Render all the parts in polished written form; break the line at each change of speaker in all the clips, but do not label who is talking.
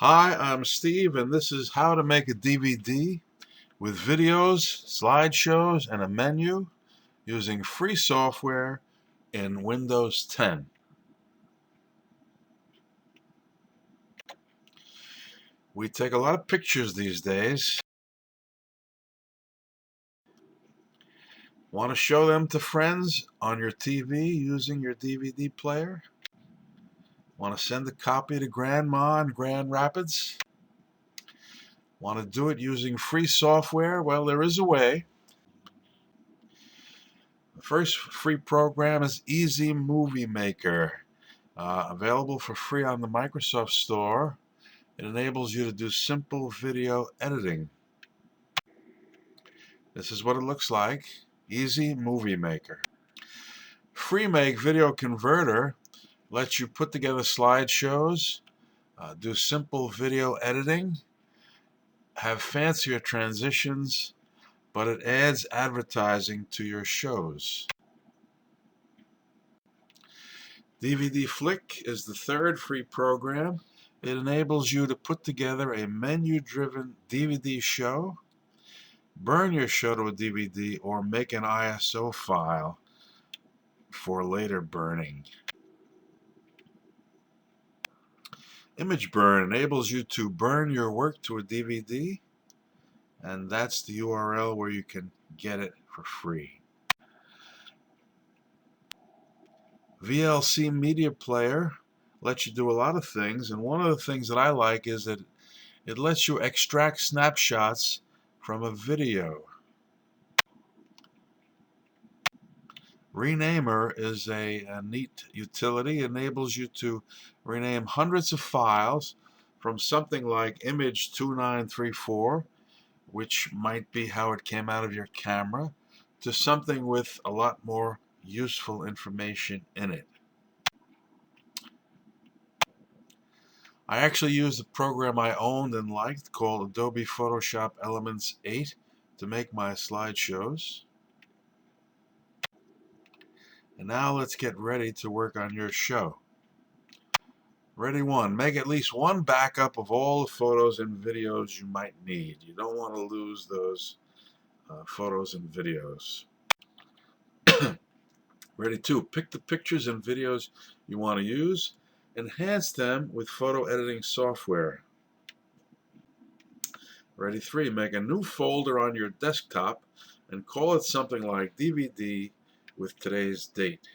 Hi, I'm Steve, and this is how to make a DVD with videos, slideshows, and a menu using free software in Windows 10. We take a lot of pictures these days. Want to show them to friends on your TV using your DVD player? Want to send a copy to Grandma in Grand Rapids? Want to do it using free software? Well, there is a way. The first free program is Easy Movie Maker. Available for free on the Microsoft Store. It enables you to do simple video editing. This is what it looks like. Easy Movie Maker. FreeMake Video Converter lets you put together slideshows, do simple video editing, have fancier transitions, but it adds advertising to your shows. DVD Flick is the third free program. It enables you to put together a menu-driven DVD show, burn your show to a DVD, or make an ISO file for later burning. Image Burn enables you to burn your work to a DVD, and that's the URL where you can get it for free. VLC Media Player lets you do a lot of things, and one of the things that I like is that it lets you extract snapshots from a video. Renamer is a neat utility. It enables you to rename hundreds of files from something like image 2934, which might be how it came out of your camera, to something with a lot more useful information in it. I actually used a program I owned and liked called Adobe Photoshop Elements 8 to make my slideshows. And now let's get ready to work on your show. Ready one, make at least one backup of all the photos and videos you might need. You don't want to lose those photos and videos. Ready two, pick the pictures and videos you want to use. Enhance them with photo editing software. Ready three, make a new folder on your desktop and call it something like DVD with today's date.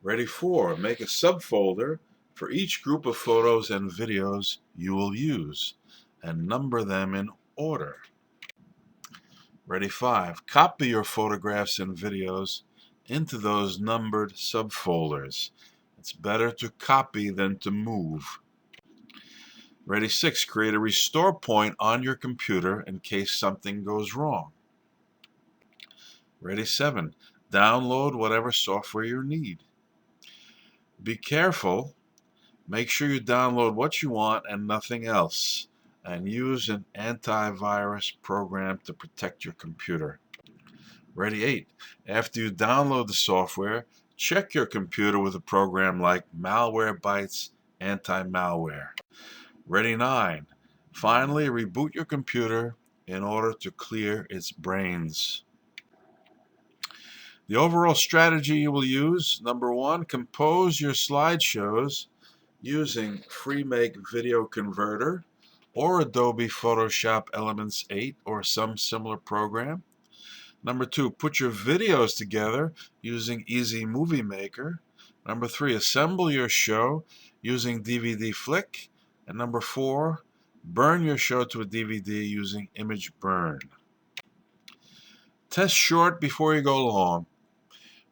Ready four, make a subfolder for each group of photos and videos you will use and number them in order. Ready five, copy your photographs and videos into those numbered subfolders. It's better to copy than to move. Ready six, create a restore point on your computer in case something goes wrong. Ready seven, download whatever software you need. Be careful. Make sure you download what you want and nothing else, and use an antivirus program to protect your computer. Ready 8. After you download the software, check your computer with a program like Malwarebytes Anti-Malware. Ready 9. Finally, reboot your computer in order to clear its brains. The overall strategy you will use: number 1, compose your slideshows using FreeMake Video Converter or Adobe Photoshop Elements 8 or some similar program. Number 2, put your videos together using Easy Movie Maker. Number 3, assemble your show using DVD Flick. And number 4, burn your show to a DVD using Image Burn. Test short before you go long.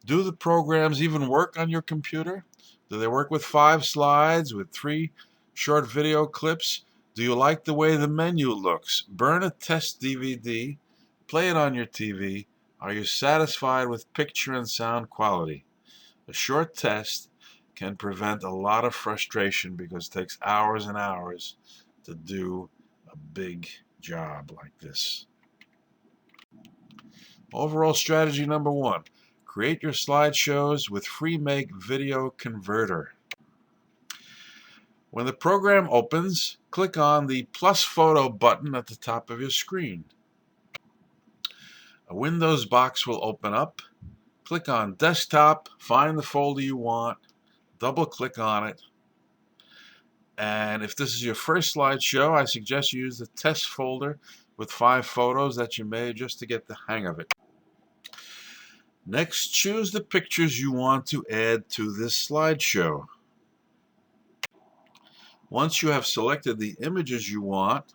Do the programs even work on your computer? Do they work with 5 slides, with 3 short video clips? Do you like the way the menu looks? Burn a test DVD, play it on your TV. Are you satisfied with picture and sound quality? A short test can prevent a lot of frustration because it takes hours and hours to do a big job like this. Overall strategy number 1. Create your slideshows with FreeMake Video Converter. When the program opens, click on the plus photo button at the top of your screen. A Windows box will open up. Click on Desktop, find the folder you want, double click on it, and if this is your first slideshow, I suggest you use the test folder with 5 photos that you made just to get the hang of it. Next, choose the pictures you want to add to this slideshow. Once you have selected the images you want,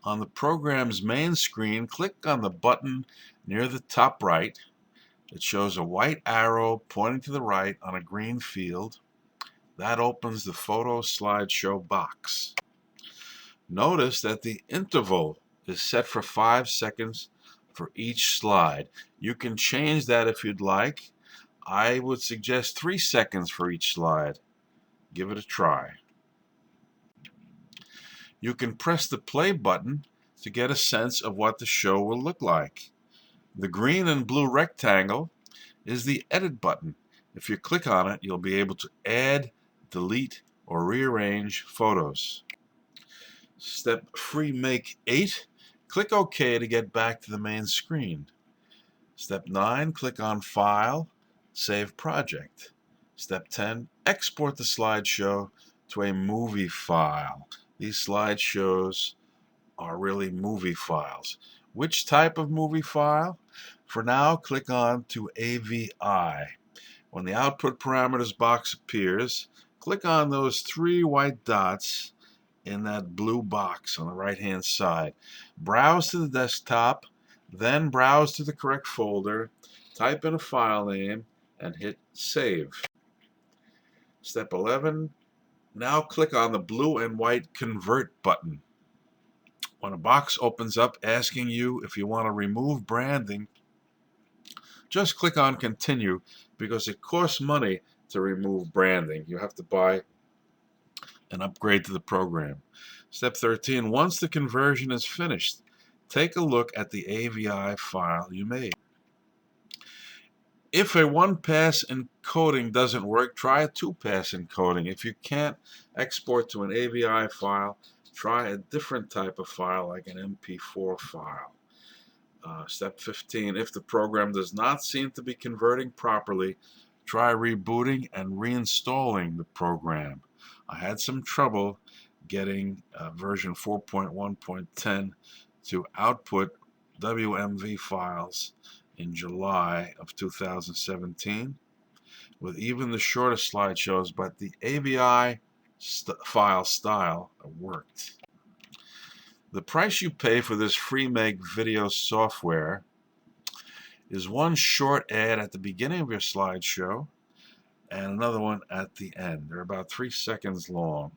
on the program's main screen, click on the button near the top right. It shows a white arrow pointing to the right on a green field. That opens the photo slideshow box. Notice that the interval is set for 5 seconds for each slide. You can change that if you'd like. I would suggest 3 seconds for each slide. Give it a try. You can press the play button to get a sense of what the show will look like. The green and blue rectangle is the edit button. If you click on it, you'll be able to add, delete, or rearrange photos. Step Make 8, click OK to get back to the main screen. Step 9, click on File, Save Project. Step 10, export the slideshow to a movie file. These slideshows are really movie files. Which type of movie file? For now, click on to AVI. When the output parameters box appears, click on those 3 white dots in that blue box on the right-hand side. Browse to the desktop, then browse to the correct folder, type in a file name, and hit Save. Step 11, now click on the blue and white Convert button. When a box opens up asking you if you want to remove branding, just click on Continue because it costs money to remove branding. You have to buy an upgrade to the program. Step 13, once the conversion is finished, take a look at the AVI file you made. If a one-pass encoding doesn't work, try a two-pass encoding. If you can't export to an AVI file, try a different type of file like an MP4 file. Step 15, if the program does not seem to be converting properly, try rebooting and reinstalling the program. I had some trouble getting version 4.1.10 to output WMV files in July of 2017 with even the shortest slideshows, but the AVI file style worked. The price you pay for this free-make video software is one short ad at the beginning of your slideshow and another one at the end. They're about 3 seconds long.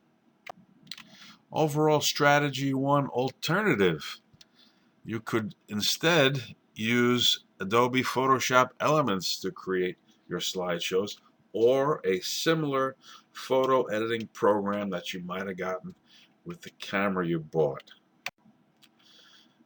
Overall strategy 1, alternative. You could instead use Adobe Photoshop Elements to create your slideshows or a similar photo editing program that you might have gotten with the camera you bought.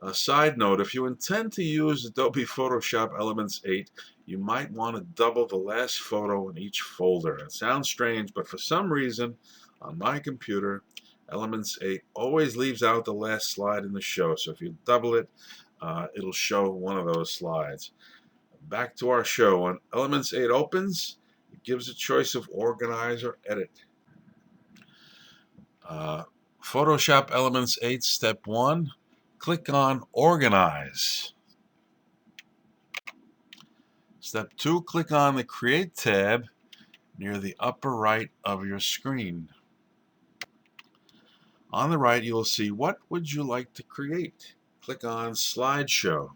A side note, if you intend to use Adobe Photoshop Elements 8, you might want to double the last photo in each folder. It sounds strange, but for some reason, on my computer, Elements 8 always leaves out the last slide in the show. So if you double it, it'll show one of those slides. Back to our show. When Elements 8 opens, it gives a choice of Organize or Edit. Photoshop Elements 8, Step 1. Click on Organize. Step 2, click on the Create tab near the upper right of your screen. On the right, you will see What would you like to create? Click on Slideshow.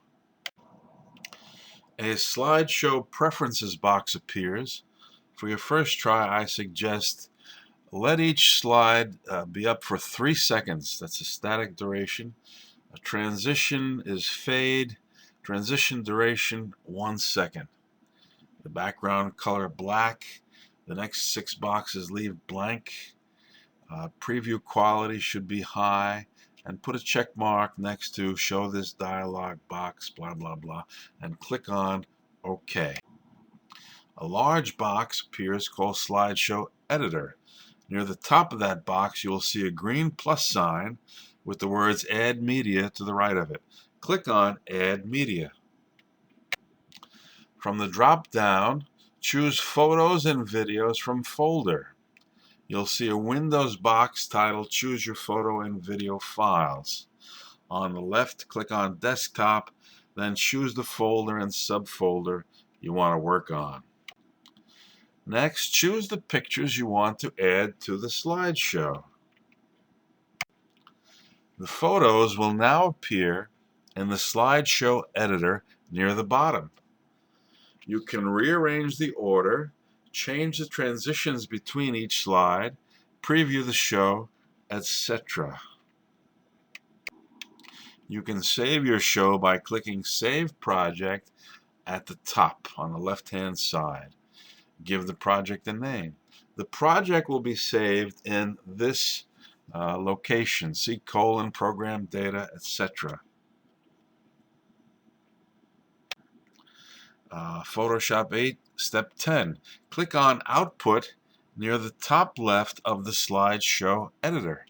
A Slideshow Preferences box appears. For your first try, I suggest let each slide be up for 3 seconds. That's a static duration. A transition is fade. Transition duration 1 second. The background color black. The next 6 boxes leave blank. Preview quality should be high. And put a check mark next to show this dialog box, blah, blah, blah. And click on OK. A large box appears called Slideshow Editor. Near the top of that box, you will see a green plus sign with the words Add Media to the right of it. Click on Add Media. From the drop-down, choose Photos and Videos from Folder. You'll see a Windows box titled Choose Your Photo and Video Files. On the left, click on Desktop, then choose the folder and subfolder you want to work on. Next, choose the pictures you want to add to the slideshow. The photos will now appear in the slideshow editor near the bottom. You can rearrange the order, change the transitions between each slide, preview the show, etc. You can save your show by clicking Save Project at the top on the left-hand side. Give the project a name. The project will be saved in this location. See program data, etc. Photoshop 8, Step 10. Click on Output near the top left of the slideshow editor.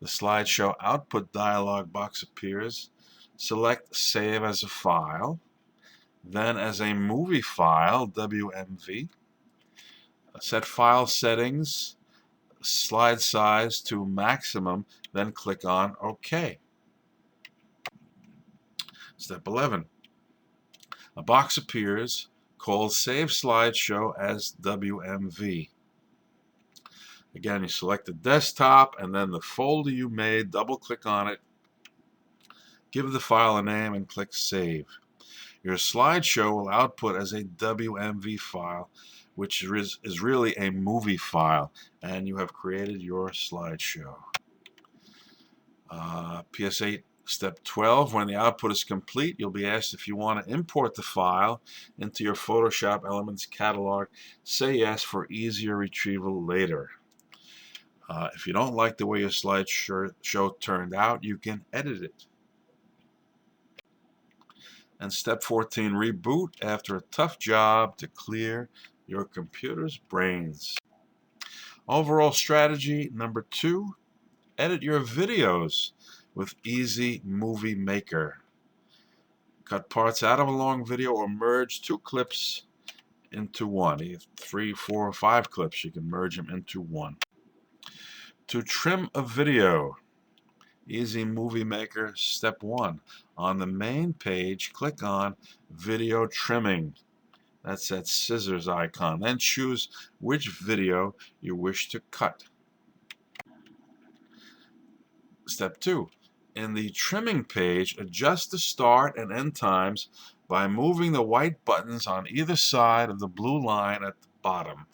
The slideshow output dialog box appears. Select Save as a File, then as a movie file, WMV. Set file settings, slide size to maximum, then click on OK. Step 11. A box appears called Save Slideshow as WMV. Again, you select the desktop and then the folder you made, double-click on it, give the file a name, and click Save. Your slideshow will output as a WMV file, which is really a movie file, and you have created your slideshow. PS8 Step 12, when the output is complete, you'll be asked if you want to import the file into your Photoshop Elements catalog. Say yes for easier retrieval later. If you don't like the way your slideshow turned out, you can edit it. And Step 14, reboot after a tough job to clear your computer's brains. Overall strategy number 2, edit your videos with Easy Movie Maker. Cut parts out of a long video or merge 2 clips into one. You have 3, 4, or 5 clips, you can merge them into one. To trim a video, Easy Movie Maker Step 1. On the main page, click on Video Trimming. That's that scissors icon. Then choose which video you wish to cut. Step 2. In the trimming page, adjust the start and end times by moving the white buttons on either side of the blue line at the bottom.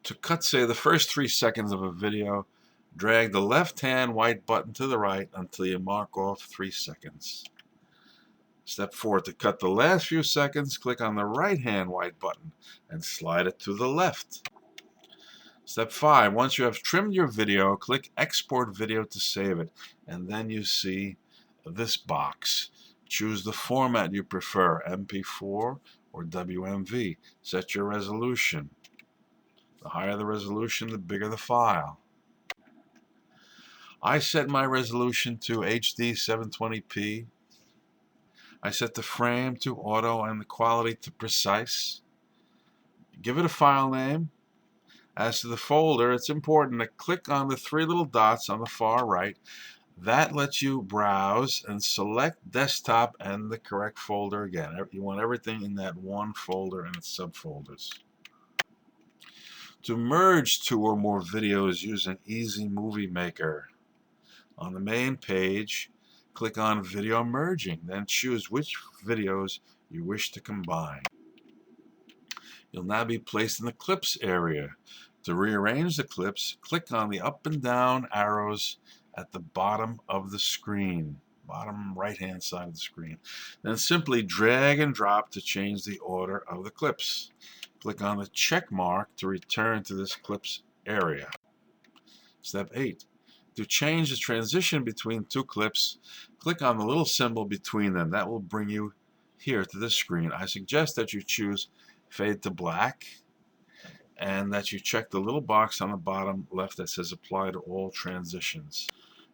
To cut, say, the first 3 seconds of a video, drag the left-hand white button to the right until you mark off 3 seconds. Step 4. To cut the last few seconds, click on the right-hand white button and slide it to the left. Step 5. Once you have trimmed your video, click Export Video to save it, and then you see this box. Choose the format you prefer, MP4 or WMV. Set your resolution. The higher the resolution, the bigger the file. I set my resolution to HD 720p. I set the frame to auto and the quality to precise. Give it a file name. As to the folder, it's important to click on the 3 little dots on the far right. That lets you browse and select desktop and the correct folder again. You want everything in that one folder and its subfolders. To merge 2 or more videos using Easy Movie Maker. On the main page, click on Video Merging, then choose which videos you wish to combine. You'll now be placed in the clips area. To rearrange the clips, click on the up and down arrows at the bottom of the screen, bottom right-hand side of the screen. Then simply drag and drop to change the order of the clips. Click on the check mark to return to this clips area. Step 8. To change the transition between 2 clips, click on the little symbol between them. That will bring you here to this screen. I suggest that you choose fade to black, and that you check the little box on the bottom left that says apply to all transitions.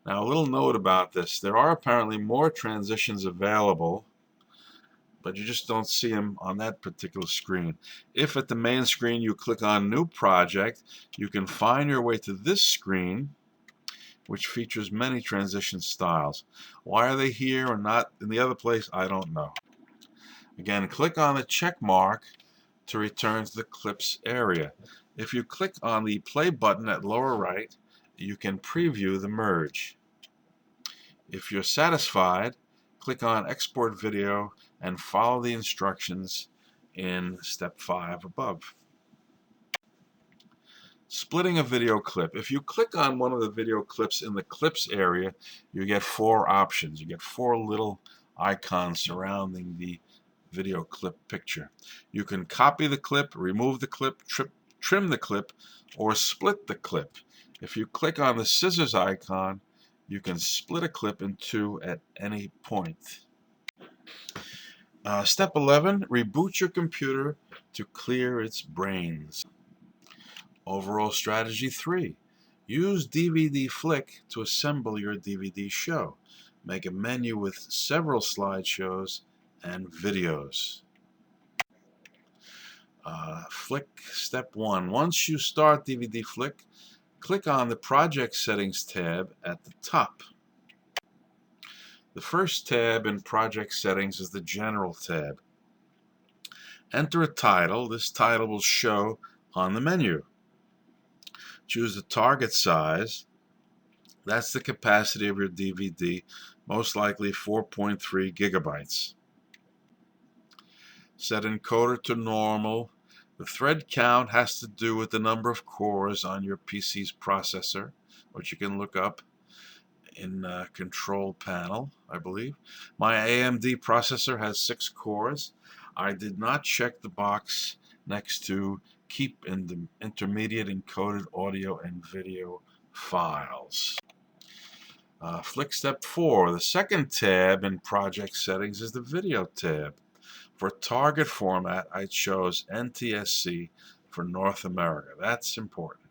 Now, a little note about this. There are apparently more transitions available, but you just don't see them on that particular screen. If at the main screen you click on New Project, you can find your way to this screen, which features many transition styles. Why are they here or not in the other place? I don't know. Again, click on the check mark to return to the clips area. If you click on the play button at lower right, you can preview the merge. If you're satisfied, click on Export Video and follow the instructions in step 5 above. Splitting a video clip. If you click on one of the video clips in the clips area, you get 4 options. You get 4 little icons surrounding the video clip picture. You can copy the clip, remove the clip, trim the clip, or split the clip. If you click on the scissors icon, you can split a clip in 2 at any point. Step 11, reboot your computer to clear its brains. Overall strategy 3, use DVD Flick to assemble your DVD show. Make a menu with several slideshows and videos. Flick step 1, once you start DVD Flick, click on the Project Settings tab at the top. The first tab in Project Settings is the General tab. Enter a title. This title will show on the menu. Choose the target size. That's the capacity of your DVD, most likely 4.3 gigabytes. Set encoder to normal. The thread count has to do with the number of cores on your PC's processor, which you can look up in control panel, I believe. My AMD processor has 6 cores. I did not check the box next to keep in the intermediate encoded audio and video files. Flick step 4. The second tab in project settings is the video tab. For target format, I chose NTSC for North America. That's important.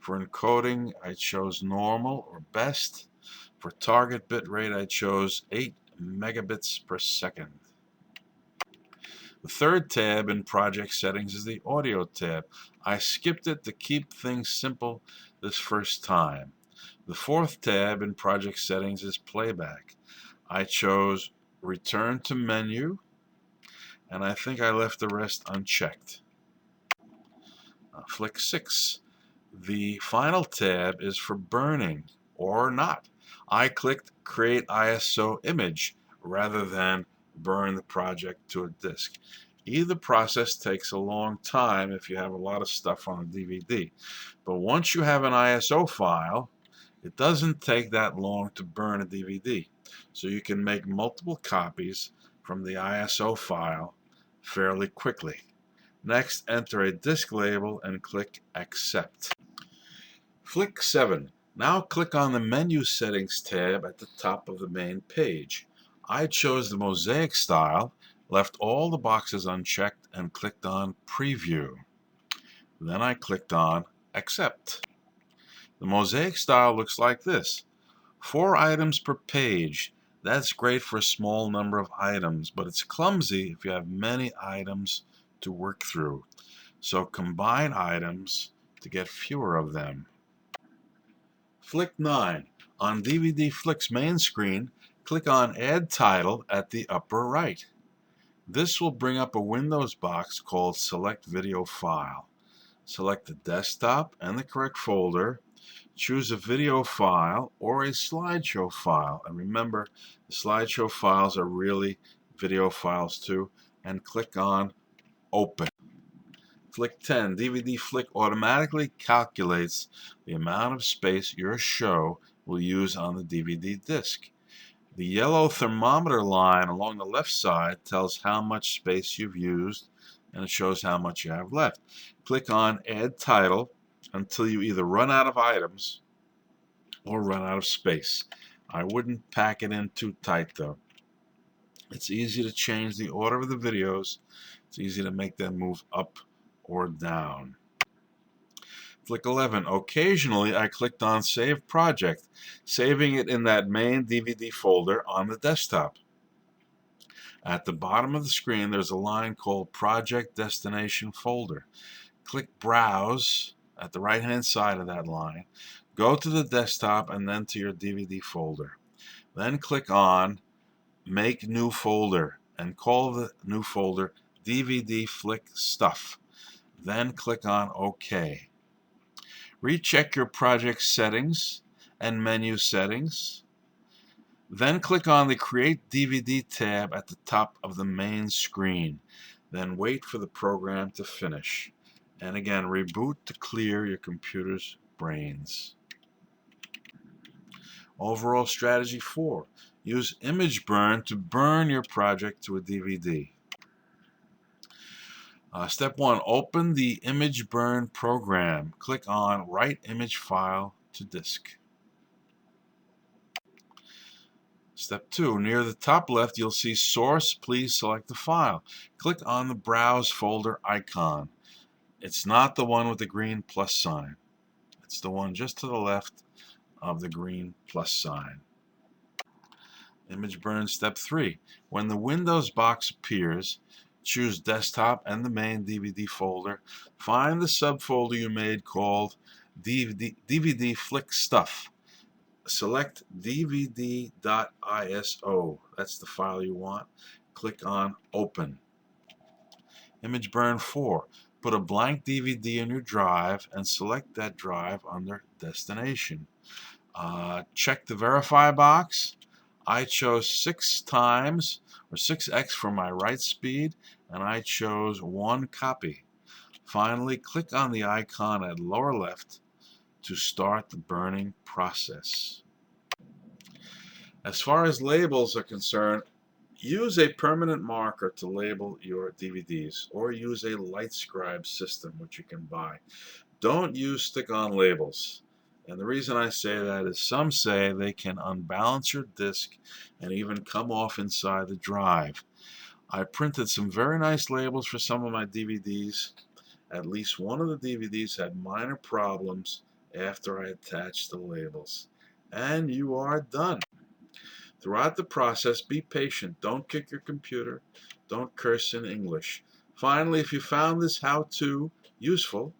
For encoding, I chose normal or best. For target bit rate, I chose 8 megabits per second. The third tab in project settings is the audio tab. I skipped it to keep things simple this first time. The fourth tab in project settings is playback. I chose return to menu, and I think I left the rest unchecked. Flick 6. The final tab is for burning or not. I clicked create ISO image rather than burn the project to a disk. Either process takes a long time if you have a lot of stuff on a DVD. But once you have an ISO file, it doesn't take that long to burn a DVD. So you can make multiple copies from the ISO file fairly quickly. Next, enter a disk label and click Accept. Flick 7. Now click on the Menu Settings tab at the top of the main page. I chose the Mosaic style, left all the boxes unchecked, and clicked on Preview. Then I clicked on Accept. The Mosaic style looks like this. 4 items per page. That's great for a small number of items, but it's clumsy if you have many items to work through. So combine items to get fewer of them. Flick 9. On DVD Flick's main screen, click on Add Title at the upper right. This will bring up a Windows box called Select Video File. Select the desktop and the correct folder. Choose a video file or a slideshow file. And remember, the slideshow files are really video files too. And click on Open. Flick 10. DVD Flick automatically calculates the amount of space your show will use on the DVD disc. The yellow thermometer line along the left side tells how much space you've used, and it shows how much you have left. Click on Add Title until you either run out of items or run out of space. I wouldn't pack it in too tight though. It's easy to change the order of the videos It's easy to make them move up or down. Flick 11. Occasionally, I clicked on Save Project, saving it in that main DVD folder on the desktop. At the bottom of the screen, there's a line called Project Destination Folder. Click Browse at the right-hand side of that line. Go to the desktop and then to your DVD folder. Then click on Make New Folder and call the new folder DVD Flick Stuff. Then click on OK. Recheck your project settings and menu settings. Then click on the Create DVD tab at the top of the main screen. Then wait for the program to finish. And again, reboot to clear your computer's brains. Overall strategy 4. Use image burn to burn your project to a DVD. Step 1. Open the image burn program. Click on Write Image File to Disk. Step 2. Near the top left, you'll see Source. Please select the file. Click on the Browse folder icon. It's not the one with the green plus sign. It's the one just to the left of the green plus sign. Image burn step 3. When the Windows box appears, choose Desktop and the main DVD folder. Find the subfolder you made called DVD Flick Stuff. Select dvd.iso. That's the file you want. Click on Open. Image burn 4. Put a blank DVD in your drive and select that drive under Destination. Check the Verify box. I chose 6 times or 6x for my write speed, and I chose 1 copy. Finally, click on the icon at lower left to start the burning process. As far as labels are concerned, use a permanent marker to label your DVDs, or use a LightScribe system, which you can buy. Don't use stick-on labels. And the reason I say that is some say they can unbalance your disc and even come off inside the drive. I printed some very nice labels for some of my DVDs. At least one of the DVDs had minor problems after I attached the labels. And you are done. Throughout the process, be patient. Don't kick your computer. Don't curse in English. Finally, if you found this how-to useful,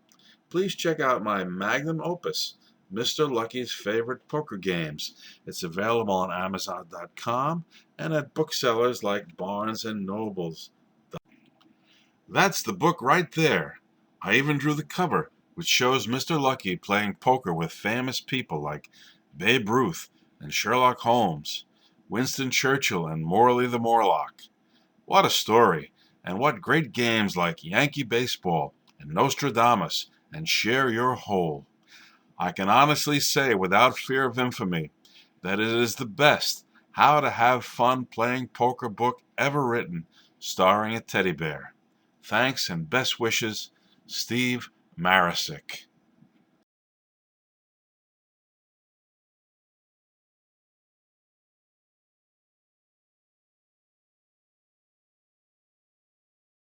please check out my magnum opus, Mr. Lucky's Favorite Poker Games. It's available on Amazon.com and at booksellers like Barnes & Nobles. That's the book right there. I even drew the cover, which shows Mr. Lucky playing poker with famous people like Babe Ruth and Sherlock Holmes, Winston Churchill and Morley the Morlock. What a story, and what great games like Yankee Baseball and Nostradamus and Share Your Hole. I can honestly say without fear of infamy that it is the best How to Have Fun Playing Poker book ever written, starring a teddy bear. Thanks and best wishes, Steve Marisick.